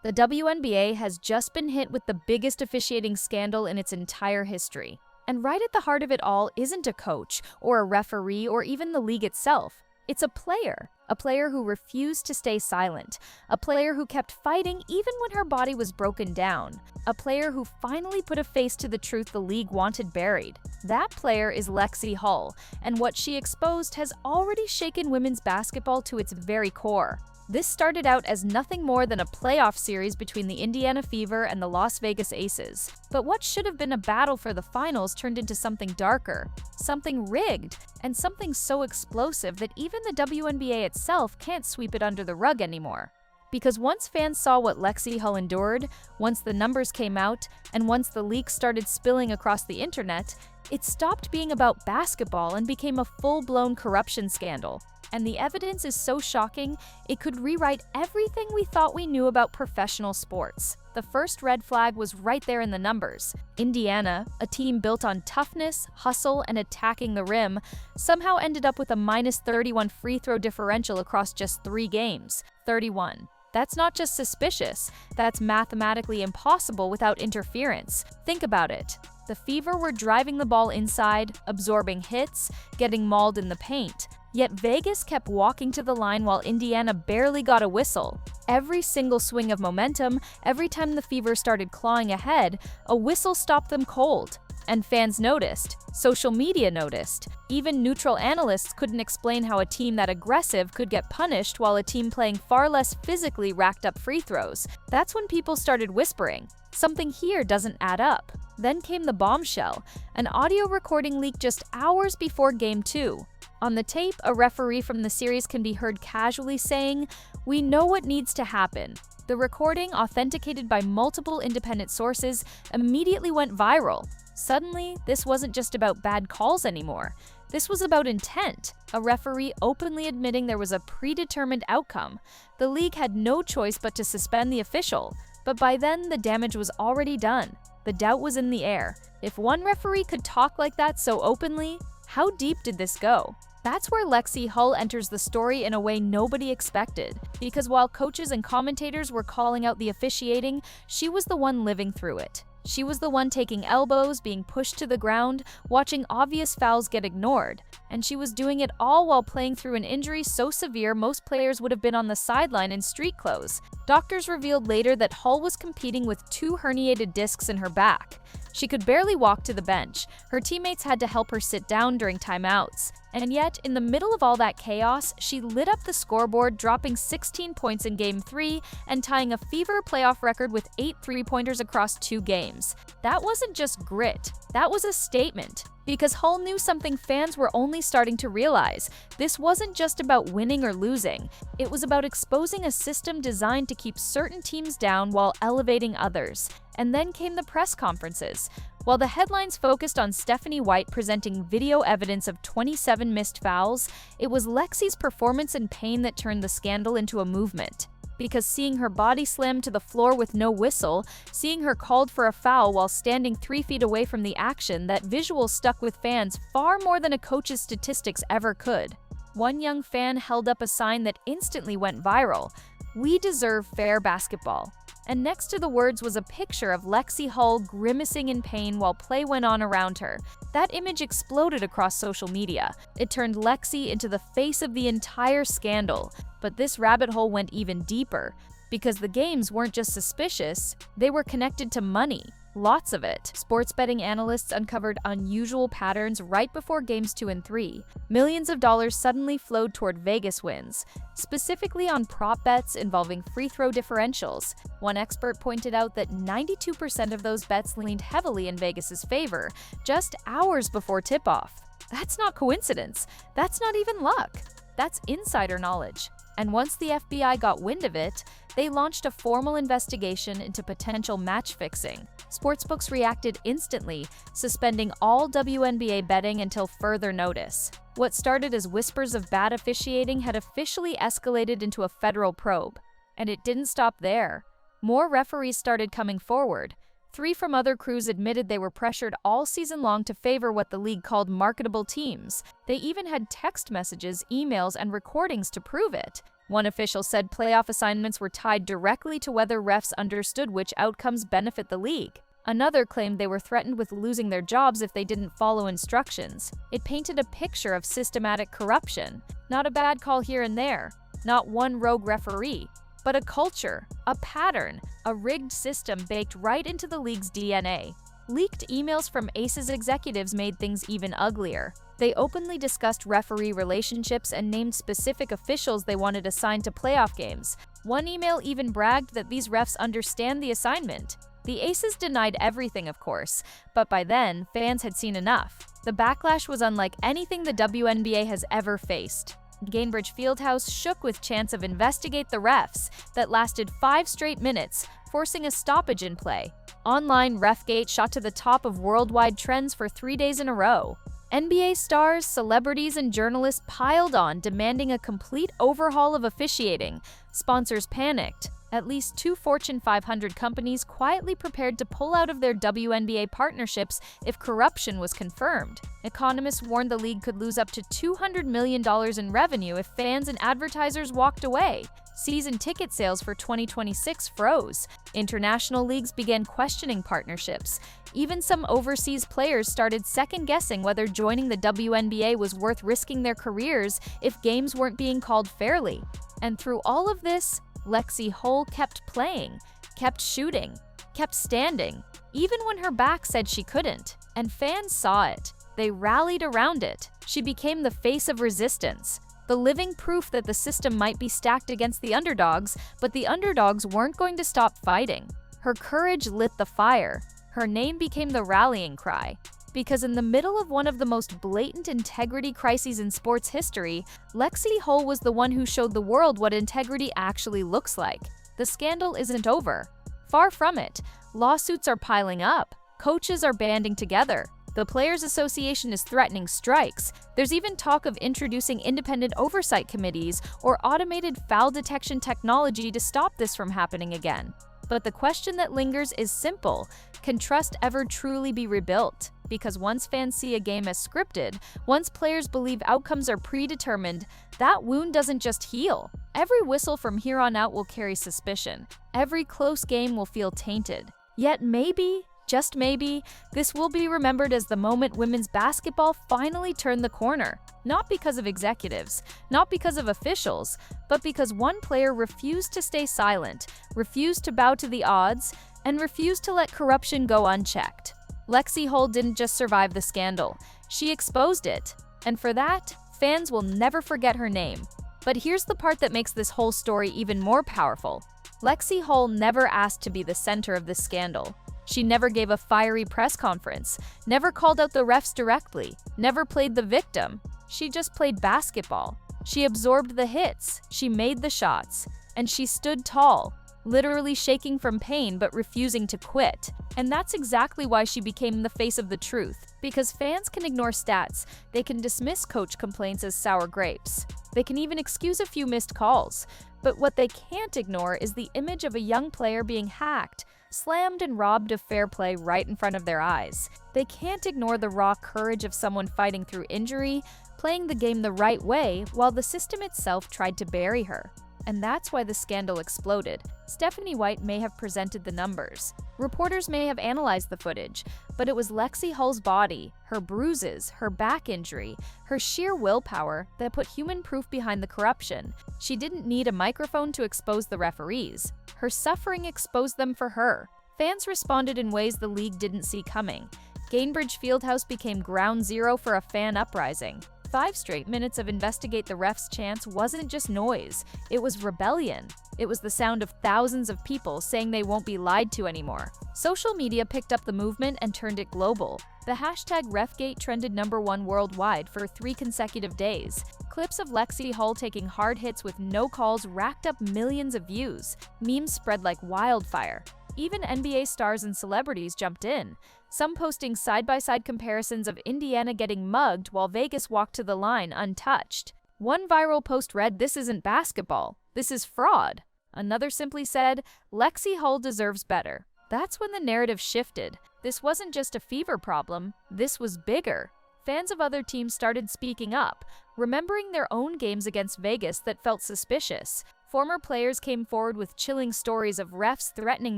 The WNBA has just been hit with the biggest officiating scandal in its entire history. And right at the heart of it all isn't a coach, or a referee, or even the league itself. It's a player who refused to stay silent, a player who kept fighting even when her body was broken down, a player who finally put a face to the truth the league wanted buried. That player is Lexie Hull, and what she exposed has already shaken women's basketball to its very core. This started out as nothing more than a playoff series between the Indiana Fever and the Las Vegas Aces. But what should have been a battle for the finals turned into something darker, something rigged, and something so explosive that even the WNBA itself can't sweep it under the rug anymore. Because once fans saw what Lexie Hull endured, once the numbers came out, and once the leaks started spilling across the internet, it stopped being about basketball and became a full-blown corruption scandal. And the evidence is so shocking, it could rewrite everything we thought we knew about professional sports. The first red flag was right there in the numbers. Indiana, a team built on toughness, hustle, and attacking the rim, somehow ended up with a -31 free throw differential across just 3 games. 31. That's not just suspicious, that's mathematically impossible without interference. Think about it. The Fever were driving the ball inside, absorbing hits, getting mauled in the paint. Yet Vegas kept walking to the line while Indiana barely got a whistle. Every single swing of momentum, every time the Fever started clawing ahead, a whistle stopped them cold. And fans noticed. Social media noticed. Even neutral analysts couldn't explain how a team that aggressive could get punished while a team playing far less physically racked up free throws. That's when people started whispering, something here doesn't add up. Then came the bombshell, an audio recording leaked just hours before Game 2. On the tape, a referee from the series can be heard casually saying, "We know what needs to happen." The recording, authenticated by multiple independent sources, immediately went viral. Suddenly, this wasn't just about bad calls anymore. This was about intent, a referee openly admitting there was a predetermined outcome. The league had no choice but to suspend the official. But by then, the damage was already done. The doubt was in the air. If one referee could talk like that so openly, how deep did this go? That's where Lexie Hull enters the story in a way nobody expected. Because while coaches and commentators were calling out the officiating, she was the one living through it. She was the one taking elbows, being pushed to the ground, watching obvious fouls get ignored. And she was doing it all while playing through an injury so severe most players would have been on the sideline in street clothes. Doctors revealed later that Hull was competing with 2 herniated discs in her back. She could barely walk to the bench. Her teammates had to help her sit down during timeouts. And yet, in the middle of all that chaos, she lit up the scoreboard, dropping 16 points in Game 3 and tying a Fever playoff record with 8 three-pointers across 2 games. That wasn't just grit, that was a statement. Because Hull knew something fans were only starting to realize. This wasn't just about winning or losing. It was about exposing a system designed to keep certain teams down while elevating others. And then came the press conferences. While the headlines focused on Stephanie White presenting video evidence of 27 missed fouls, it was Lexie's performance and pain that turned the scandal into a movement. Because seeing her body slammed to the floor with no whistle, seeing her called for a foul while standing 3 feet away from the action, that visual stuck with fans far more than a coach's statistics ever could. One young fan held up a sign that instantly went viral: "We deserve fair basketball." And next to the words was a picture of Lexie Hull grimacing in pain while play went on around her. That image exploded across social media. It turned Lexie into the face of the entire scandal. But this rabbit hole went even deeper, because the games weren't just suspicious, they were connected to money. Lots of it. Sports betting analysts uncovered unusual patterns right before Games 2 and 3. Millions of dollars suddenly flowed toward Vegas wins, specifically on prop bets involving free throw differentials. One expert pointed out that 92% of those bets leaned heavily in Vegas's favor, just hours before tip-off. That's not coincidence. That's not even luck. That's insider knowledge. And once the FBI got wind of it, they launched a formal investigation into potential match fixing. Sportsbooks reacted instantly, suspending all WNBA betting until further notice. What started as whispers of bad officiating had officially escalated into a federal probe. And it didn't stop there. More referees started coming forward. 3 from other crews admitted they were pressured all season long to favor what the league called marketable teams. They even had text messages, emails, and recordings to prove it. One official said playoff assignments were tied directly to whether refs understood which outcomes benefit the league. Another claimed they were threatened with losing their jobs if they didn't follow instructions. It painted a picture of systematic corruption. Not a bad call here and there, not one rogue referee, but a culture, a pattern, a rigged system baked right into the league's DNA. Leaked emails from Aces executives made things even uglier. They openly discussed referee relationships and named specific officials they wanted assigned to playoff games. One email even bragged that these refs understand the assignment. The Aces denied everything, of course, but by then, fans had seen enough. The backlash was unlike anything the WNBA has ever faced. Gainbridge Fieldhouse shook with chants of "investigate the refs" that lasted 5 straight minutes, forcing a stoppage in play. Online Refgate shot to the top of worldwide trends for 3 days in a row. NBA stars, celebrities, and journalists piled on, demanding a complete overhaul of officiating. Sponsors panicked. At least 2 Fortune 500 companies quietly prepared to pull out of their WNBA partnerships if corruption was confirmed. Economists warned the league could lose up to $200 million in revenue if fans and advertisers walked away. Season ticket sales for 2026 froze. International leagues began questioning partnerships. Even some overseas players started second-guessing whether joining the WNBA was worth risking their careers if games weren't being called fairly. And through all of this, Lexie Hull kept playing, kept shooting, kept standing, even when her back said she couldn't. And fans saw it. They rallied around it. She became the face of resistance, the living proof that the system might be stacked against the underdogs, but the underdogs weren't going to stop fighting. Her courage lit the fire. Her name became the rallying cry. Because in the middle of one of the most blatant integrity crises in sports history, Lexie Hull was the one who showed the world what integrity actually looks like. The scandal isn't over. Far from it. Lawsuits are piling up. Coaches are banding together. The Players Association is threatening strikes. There's even talk of introducing independent oversight committees or automated foul detection technology to stop this from happening again. But the question that lingers is simple. Can trust ever truly be rebuilt? Because once fans see a game as scripted, once players believe outcomes are predetermined, that wound doesn't just heal. Every whistle from here on out will carry suspicion. Every close game will feel tainted. Yet maybe, just maybe, this will be remembered as the moment women's basketball finally turned the corner. Not because of executives, not because of officials, but because one player refused to stay silent, refused to bow to the odds, and refused to let corruption go unchecked. Lexie Hull didn't just survive the scandal, she exposed it. And for that, fans will never forget her name. But here's the part that makes this whole story even more powerful. Lexie Hull never asked to be the center of this scandal. She never gave a fiery press conference, never called out the refs directly, never played the victim. She just played basketball. She absorbed the hits, she made the shots, and she stood tall, literally shaking from pain but refusing to quit. And that's exactly why she became the face of the truth. Because fans can ignore stats, they can dismiss coach complaints as sour grapes. They can even excuse a few missed calls. But what they can't ignore is the image of a young player being hacked, slammed and robbed of fair play right in front of their eyes. They can't ignore the raw courage of someone fighting through injury, playing the game the right way while the system itself tried to bury her. And that's why the scandal exploded. Stephanie White may have presented the numbers. Reporters may have analyzed the footage, but it was Lexie Hull's body, her bruises, her back injury, her sheer willpower that put human proof behind the corruption. She didn't need a microphone to expose the referees. Her suffering exposed them for her. Fans responded in ways the league didn't see coming. Gainbridge Fieldhouse became ground zero for a fan uprising. 5 straight minutes of investigate the refs chants wasn't just noise, it was rebellion. It was the sound of thousands of people saying they won't be lied to anymore. Social media picked up the movement and turned it global. The hashtag Refgate trended #1 worldwide for 3 consecutive days. Clips of Lexie Hull taking hard hits with no calls racked up millions of views. Memes spread like wildfire. Even NBA stars and celebrities jumped in, some posting side-by-side comparisons of Indiana getting mugged while Vegas walked to the line untouched. One viral post read, "This isn't basketball, this is fraud." Another simply said, "Lexie Hull deserves better." That's when the narrative shifted. This wasn't just a fever problem, this was bigger. fans of other teams started speaking up, remembering their own games against Vegas that felt suspicious. Former players came forward with chilling stories of refs threatening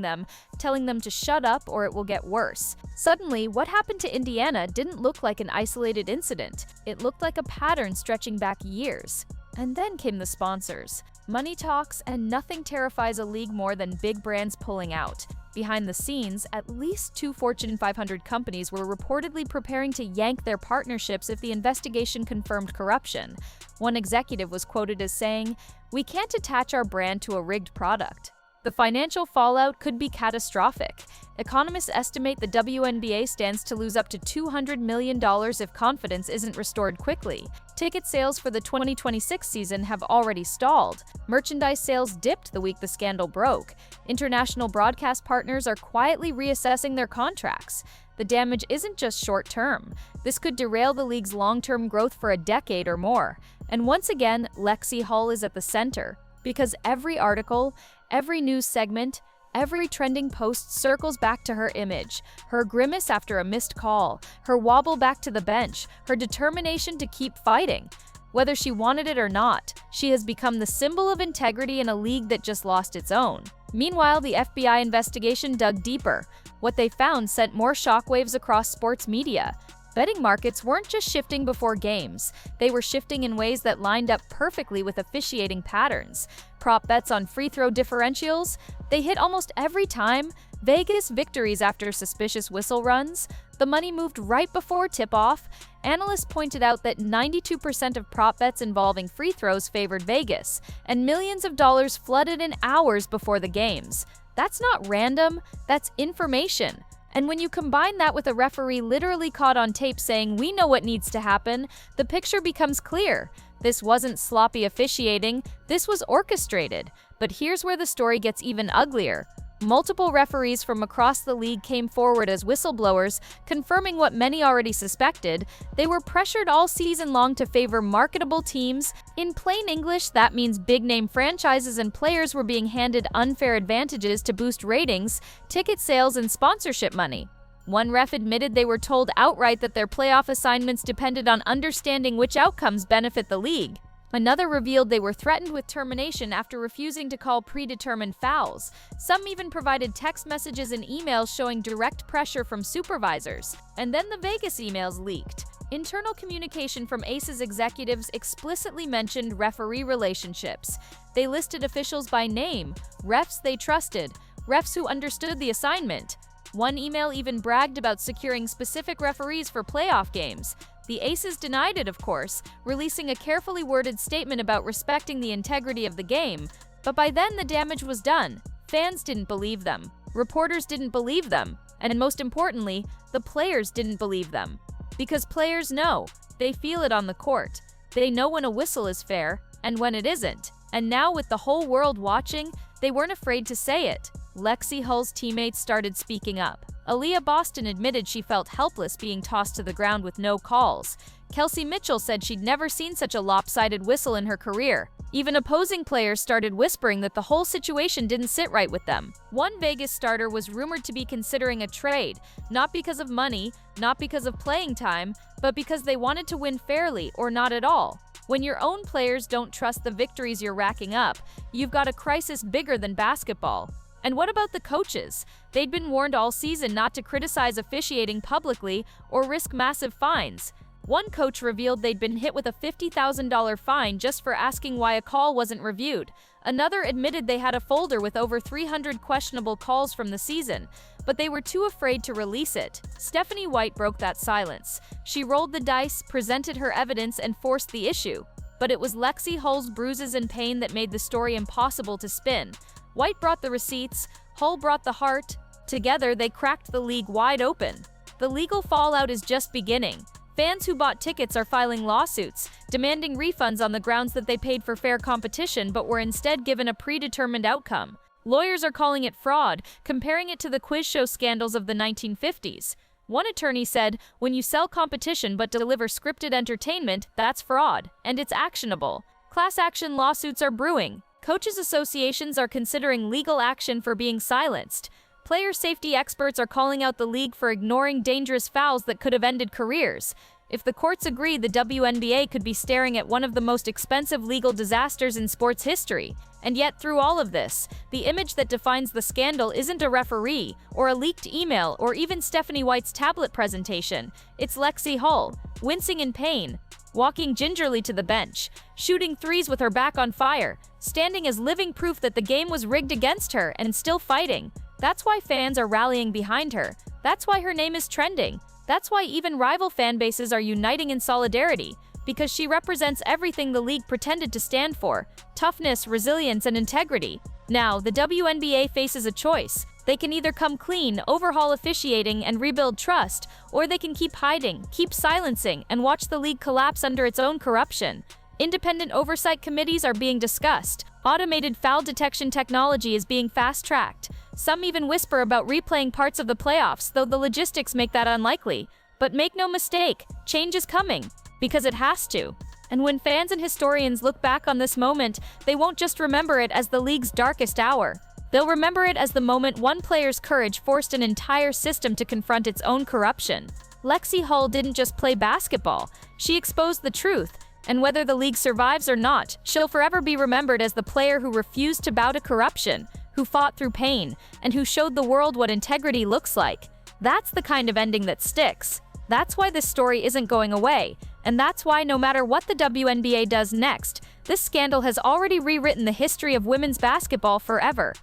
them, telling them to shut up or it will get worse. Suddenly, what happened to Indiana didn't look like an isolated incident. It looked like a pattern stretching back years. And then came the sponsors. Money talks, and nothing terrifies a league more than big brands pulling out. Behind the scenes, at least 2 Fortune 500 companies were reportedly preparing to yank their partnerships if the investigation confirmed corruption. One executive was quoted as saying, "We can't attach our brand to a rigged product." The financial fallout could be catastrophic. Economists estimate the WNBA stands to lose up to $200 million if confidence isn't restored quickly. Ticket sales for the 2026 season have already stalled. Merchandise sales dipped the week the scandal broke. International broadcast partners are quietly reassessing their contracts. The damage isn't just short-term. This could derail the league's long-term growth for a decade or more. And once again, Lexie Hull is at the center. Because every article, every news segment, every trending post circles back to her image, her grimace after a missed call, her wobble back to the bench, her determination to keep fighting. Whether she wanted it or not, she has become the symbol of integrity in a league that just lost its own. Meanwhile, the FBI investigation dug deeper. What they found sent more shockwaves across sports media. Betting markets weren't just shifting before games, they were shifting in ways that lined up perfectly with officiating patterns. Prop bets on free throw differentials, they hit almost every time. Vegas victories after suspicious whistle runs, the money moved right before tip-off. Analysts pointed out that 92% of prop bets involving free throws favored Vegas, and millions of dollars flooded in hours before the games. That's not random, that's information. And when you combine that with a referee literally caught on tape saying, "We know what needs to happen," the picture becomes clear. This wasn't sloppy officiating, this was orchestrated. But here's where the story gets even uglier. Multiple referees from across the league came forward as whistleblowers, confirming what many already suspected. They were pressured all season long to favor marketable teams. In plain English, that means big-name franchises and players were being handed unfair advantages to boost ratings, ticket sales, and sponsorship money. One ref admitted they were told outright that their playoff assignments depended on understanding which outcomes benefit the league. Another revealed they were threatened with termination after refusing to call predetermined fouls. Some even provided text messages and emails showing direct pressure from supervisors. And then the Vegas emails leaked. Internal communication from Aces executives explicitly mentioned referee relationships. They listed officials by name, refs they trusted, refs who understood the assignment. One email even bragged about securing specific referees for playoff games. The Aces denied it, of course, releasing a carefully worded statement about respecting the integrity of the game. But by then, the damage was done. Fans didn't believe them. Reporters didn't believe them. And most importantly, the players didn't believe them. Because players know. They feel it on the court. They know when a whistle is fair and when it isn't. And now, with the whole world watching, they weren't afraid to say it. Lexie Hull's teammates started speaking up. Aaliyah Boston admitted she felt helpless being tossed to the ground with no calls. Kelsey Mitchell said she'd never seen such a lopsided whistle in her career. Even opposing players started whispering that the whole situation didn't sit right with them. One Vegas starter was rumored to be considering a trade, not because of money, not because of playing time, but because they wanted to win fairly or not at all. When your own players don't trust the victories you're racking up, you've got a crisis bigger than basketball. And what about the coaches? They'd been warned all season not to criticize officiating publicly or risk massive fines. One coach revealed they'd been hit with a $50,000 fine just for asking why a call wasn't reviewed. Another admitted they had a folder with over 300 questionable calls from the season, but they were too afraid to release it. Stephanie White broke that silence. She rolled the dice, presented her evidence, and forced the issue. But it was Lexie Hull's bruises and pain that made the story impossible to spin. White brought the receipts, Hull brought the heart. Together, they cracked the league wide open. The legal fallout is just beginning. Fans who bought tickets are filing lawsuits, demanding refunds on the grounds that they paid for fair competition but were instead given a predetermined outcome. Lawyers are calling it fraud, comparing it to the quiz show scandals of the 1950s. One attorney said, "When you sell competition but deliver scripted entertainment, that's fraud, and it's actionable." Class action lawsuits are brewing. Coaches' associations are considering legal action for being silenced. Player safety experts are calling out the league for ignoring dangerous fouls that could have ended careers. If the courts agree, the WNBA could be staring at one of the most expensive legal disasters in sports history. And yet, through all of this, the image that defines the scandal isn't a referee, or a leaked email, or even Stephanie White's tablet presentation. It's Lexie Hull, wincing in pain, walking gingerly to the bench, shooting threes with her back on fire, standing as living proof that the game was rigged against her and still fighting. That's why fans are rallying behind her. That's why her name is trending. That's why even rival fan bases are uniting in solidarity, because she represents everything the league pretended to stand for: toughness, resilience, and integrity. Now, the WNBA faces a choice. They can either come clean, overhaul officiating, and rebuild trust, or they can keep hiding, keep silencing, and watch the league collapse under its own corruption. Independent oversight committees are being discussed. Automated foul detection technology is being fast-tracked. Some even whisper about replaying parts of the playoffs, though the logistics make that unlikely. But make no mistake, change is coming, because it has to. And when fans and historians look back on this moment, they won't just remember it as the league's darkest hour. They'll remember it as the moment one player's courage forced an entire system to confront its own corruption. Lexie Hull didn't just play basketball, she exposed the truth. And whether the league survives or not, she'll forever be remembered as the player who refused to bow to corruption, who fought through pain, and who showed the world what integrity looks like. That's the kind of ending that sticks. That's why this story isn't going away. And that's why no matter what the WNBA does next, this scandal has already rewritten the history of women's basketball forever.